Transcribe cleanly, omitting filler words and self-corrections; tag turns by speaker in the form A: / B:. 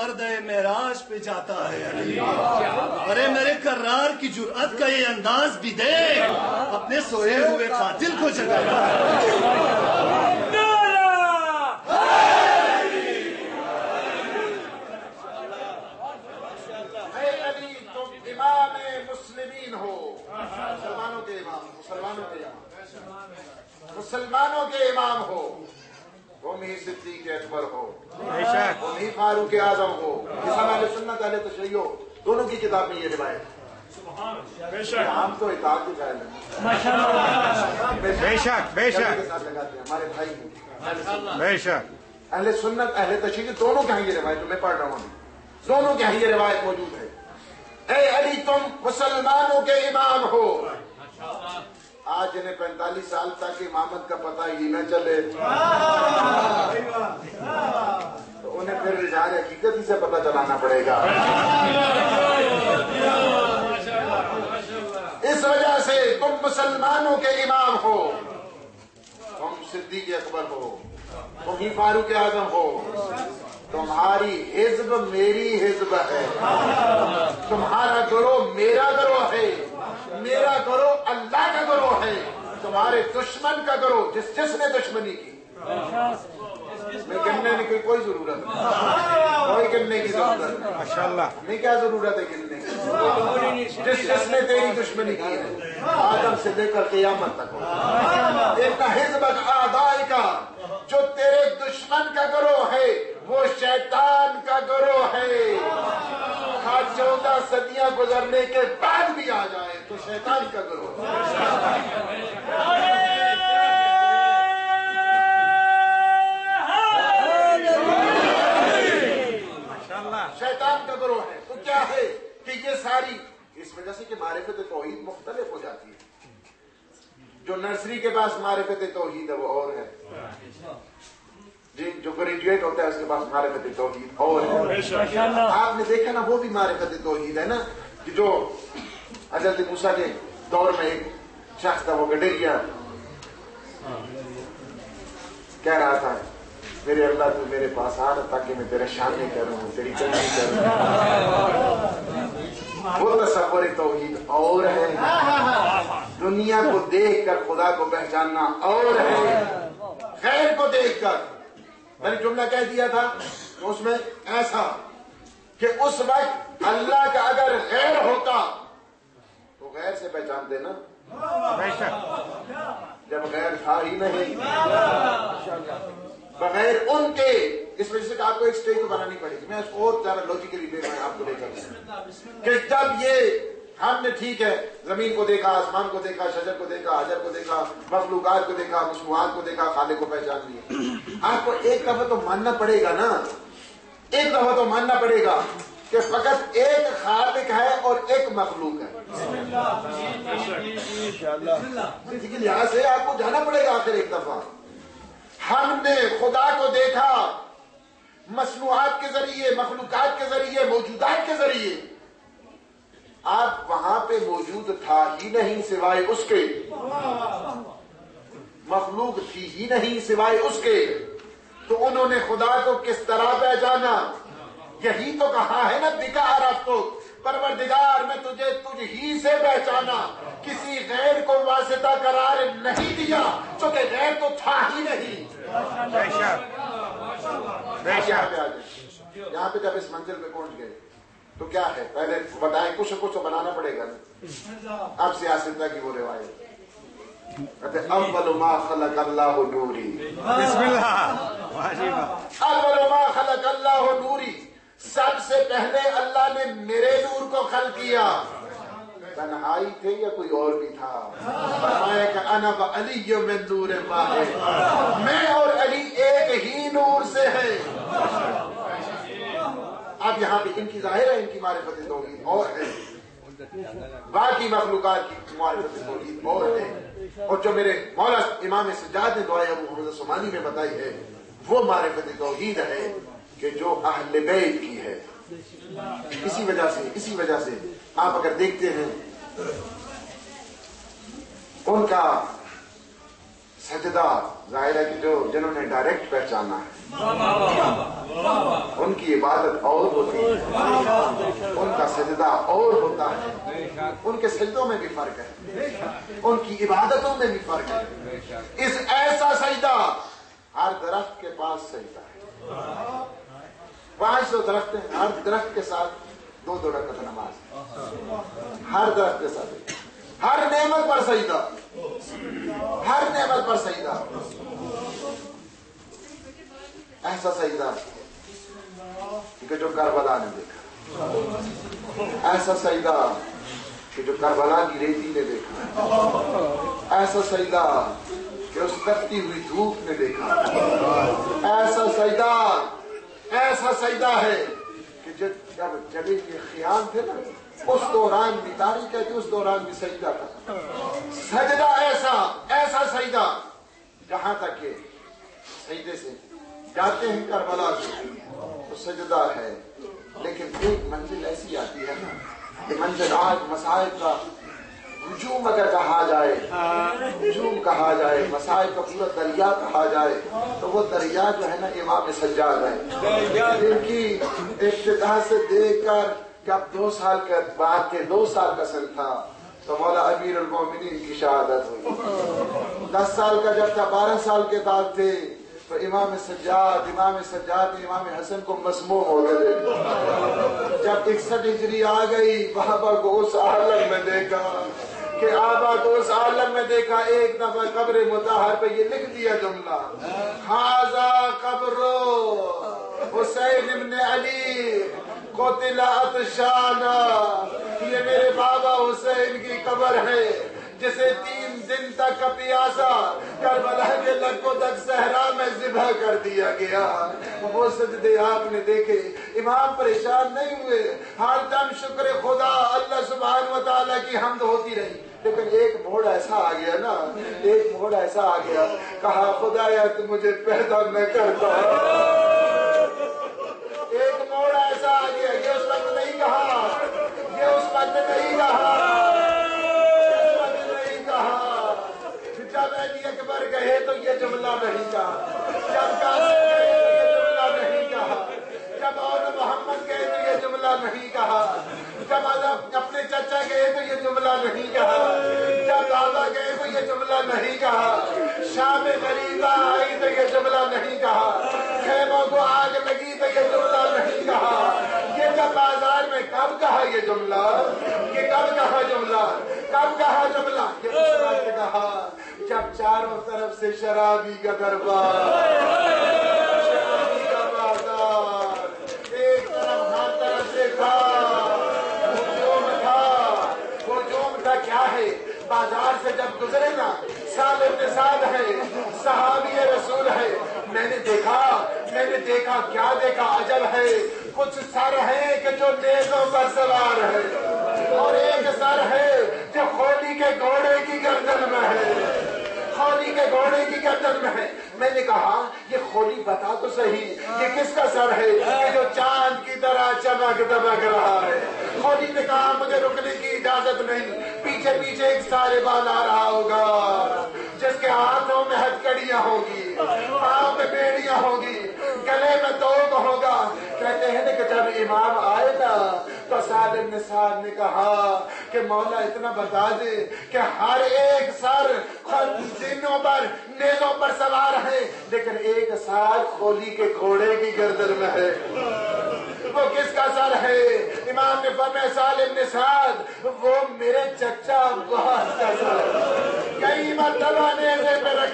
A: पर्दे मेराज पे जाता है अली। अरे मेरे कर्रार की जुर्अत का ये अंदाज भी देख, अपने सोए हुए कातिल को जगाता है।
B: मुसलमानों के इमाम हो, तुम ही सिद्दीक अकबर हो, तुम ही फारूक आजम हो। इस हमारे सुन्नत अहले तशरीह हो, दोनों की किताब में ये रिवायत। हम तो इताअत के कायल हैं,
C: बेशक बेशक
B: के साथ लगाते हैं, हमारे भाई हैं।
C: बेशक
B: अहले सुन्नत अहले तशरीह दोनों के यहाँ ये रिवायत, मैं पढ़ रहा हूँ, दोनों के यहाँ ये रिवायत मौजूद है। ऐ अली तुम मुसलमानों के इमाम हो। आज इन्हें 45 साल तक इमामत का पता ही न चले तो उन्हें फिर इज़हार हकीकत ही से पता चलाना पड़ेगा। इस वजह से तुम मुसलमानों के इमाम हो, तुम सिद्दीक अकबर हो, तुम ही फारूक आजम हो। तुम्हारी हिज्ब मेरी हिज्ब है, तुम्हारा गरोह मेरा गरोह है, मेरा गरोह अल्लाह का गरोह है, तुम्हारे दुश्मन का गरोह जिसने दुश्मनी की। मैं गिनने की कोई जरूरत नहीं, कोई गिनने की जरूरत नहीं, माशाअल्लाह। नहीं, क्या जरूरत है गिनने की? जिसने तेरी दुश्मनी की है, आदम से लेकर क़यामत तक हो। एक हिज़्ब आदाई का जो तेरे दुश्मन का गरोह है, वो शैतान का गरोह है। 14 सदियां गुजरने के बाद भी आ जाए तो शैतान का गरोह शैतान का गरोह है। तो क्या है कि ये सारी इस वजह से कि मारिफत तौहीद मुख्तलिफ हो जाती है। जो नर्सरी के पास मारिफत तौहीद है वो और है, जो ग्रेजुएट होता है उसके पास मारिफत तौहीद और है। आपने देखा ना, वो भी मारिफत तौहीद है ना, कि जो हज़रत मूसा के दौर में एक शख्स था, वो गडरिया कह रहा था, मेरे अल्लाह तू मेरे पास आ ताकि मैं तेरा शान करूं, तेरी चंदी करूं। वो तसव्वुर तौहीद और है, दुनिया को देख कर खुदा को पहचानना और है, खैर को देख कर। मैंने जुमला कह दिया था तो उसमें ऐसा कि उस वक्त अल्लाह का अगर गैर होता तो गैर से पहचानते ना, जब गैर था ही नहीं, बगैर उनके। इस वजह से आपको एक स्टेज तो बनानी पड़ेगी। मैं और ज्यादा लॉजिकली आपको लेकर कि जब ये हमने ठीक है जमीन को देखा, आसमान को देखा, शजर को देखा, हजर को देखा, मखलूकात को देखा, मसनूआत को देखा, खालिक को पहचान लिया, आपको एक दफा तो मानना पड़ेगा ना, एक दफा तो मानना पड़ेगा कि फकत एक खालिक है और एक मखलूक है। इसी लिहाज से आपको जाना पड़ेगा आखिर एक दफा। हमने खुदा को देखा मसनूआत के जरिए, मखलूकात के जरिए, मौजूदात के जरिए। आप वहां पे मौजूद था ही नहीं सिवाय उसके, मखलूक थी ही नहीं सिवाय उसके, तो उन्होंने खुदा को किस तरह पहचाना? यही तो कहा है ना, बिका अरफ तो परवरदिगार मैं तुझे तुझ ही से पहचाना, किसी गैर को वासिता करार नहीं दिया, क्योंकि गैर तो था ही नहीं। यहाँ पे जब इस मंजिल पे पहुंच गए तो क्या है, पहले बताएं, कुछ कुछ तो बनाना पड़ेगा ना। अब सियासत की वो रिवायत, अव्वल मा खलक अल्लाहु नूरी,
C: बिस्मिल्लाह,
B: अव्वल मा खलक अल्लाहु नूरी, सबसे पहले अल्लाह ने मेरे नूर को खल्क किया। तन्हाई थे या कोई और भी था? फरमाया कि अना व अली मिन नूर वाहिद, मैं और अली एक ही नूर से है। अब यहाँ पे इनकी जाहिर है, इनकी मारिफत तौहीद और है, बाकी मखलूकात की मारिफत तौहीद और है। और जो मेरे मौला इमाम सज्जाद ने दुआ अबू हमीद सुमानी में बताई है, वो मारिफत तौहीद है कि जो अहले बैत की है। इसी वजह से आप अगर देखते हैं उनका सजदा, जाहिर है कि जो जिन्होंने डायरेक्ट पहचाना है, ان کی عبادت اور ہوتی ہے، ان کا سجدہ اور ہوتا ہے، ان کے سجدوں میں بھی فرق ہے، ان کی عبادتوں میں بھی فرق ہے۔ اس ایسا سجدہ ہر درخت کے پاس سجدہ ہے، 500 درخت ہیں، ہر درخت کے ساتھ 2 رکعت نماز، ہر درخت کے ساتھ، ہر نعمت پر سجدہ، ہر نعمت پر سجدہ، ایسا سجدہ کہ جو کربلا نے دیکھا، ایسا سجدہ کہ جو کربلا کی ریتی نے دیکھا، ایسا سجدہ کہ اس تپتی ہوئی دھوپ نے دیکھا، ایسا سجدہ ہے کہ جب جبھی کے خیام تھے نا، اس دوران بھی تاریخ ہے کہ اس دوران بھی سجدہ تھا، سجدہ ایسا سجدہ جہاں تک کہ سجدے سے جاتے ہیں کربلا سے تو سجدہ ہے، لیکن ایک منزل ایسی آتی ہے نا کہ منزل آج مصائب کا ہجوم اگر کہا جائے، ہجوم کہا جائے، مصائب کا پورا دریا کہا جائے تو وہ دریا جو ہے نا امام سجاد ہے، جن کی ابتدا سے دیکھ کر جب 2 سال کے بعد کے 2 سال کا سن تھا تو مولا امیر المومنین کی شہادت ہوئی، 10 سال کا جب تھا 12 سال کے بعد تھے تو امام سجاد نے امام حسن کو مسموم ہو گئے، جب 61 ہجری آ گئی بابا کو اس عالم میں دیکھا کہ آبا کو اس عالم میں دیکھا، ایک دفعہ قبر مطہر پہ یہ لکھ دیا جملہ، ھذا قبر حسین ابن علی قتل عطشانا، یہ میرے بابا حسین کی قبر ہے جسے 3 دن تک پیاسا کربلا کے لکو تک صحرا میں ذبح کر دیا گیا۔ وہ سجدے آپ نے دیکھے، امام پریشان نہیں ہوئے، ہر دم شکر خدا اللہ سبحانہ و تعالیٰ کی حمد ہوتی رہی، لیکن ایک موڑ ایسا آ گیا نا، ایک موڑ ایسا آ گیا، کہا خدایا تو مجھے پیدا نہ کرتا، ایک موڑ ایسا آ گیا، یہ اس وقت نہیں کہا، یہ اس وقت نہیں کہا، جب علی اکبر کہے تو یہ جملہ نہیں کہا، جب قاسم کہے تو یہ جملہ نہیں کہا، جب اور محمد کہے تو یہ جملہ نہیں کہا، جب اپنے چچا کہے تو یہ جملہ نہیں کہا، جب دادا کہے تو یہ جملہ نہیں کہا، شام غریبہ آئی تو یہ جملہ نہیں کہا، خیموں کو آگ لگی تو یہ جملہ نہیں کہا، یہ جب بازار میں کب کہا یہ جملہ، یہ کب کہا جملہ، کب کہا جملہ، یہ اس وقت کہا جب چاروں طرف سے شرابی کا دربار، شرابی کا بازار، ایک طرف ہر طرف سے تھا، ہجوم تھا کیا ہے، بازار سے جب گزرے نا، سعد ابن سعد ہے، صحابی رسول ہے، میں نے دیکھا کیا دیکھا، عجب ہے، کچھ سر ہے کہ جو نیزوں پر سوار ہے، اور ایک سر ہے جو خولی کے گھوڑے کی گردن میں ہے، خولی کے گھوڑے کی گردن میں ہے۔ میں نے کہا یہ خولی بتا تو صحیح، یہ کس کا سر ہے کہ جو چاند کی طرح چمک دمک رہا ہے؟ خولی نے کہا مجھے رکنے کی اجازت نہیں، پیچھے پیچھے ایک ساربان آ رہا ہوگا جس کے ہاتھوں میں ہتھکڑیاں ہوگی، پاؤں میں بیڑیاں ہوگی، گلے میں توق ہوگا۔ کہتے ہیں کہ جب امام آئے نا تو سعد بن سعد نے کہا کہ مولا اتنا بتا دے کہ ہر ایک سر زینوں پر نیزوں پر سوار ہے، لیکن ایک سر خولی کے گھوڑے کی گردن میں ہے، وہ کس کا سر ہے؟ امام نے فرمایا سعد بن سعد وہ میرے چچا عباس کا سر ہے، کئی مرتبہ نیزے پہ رکھ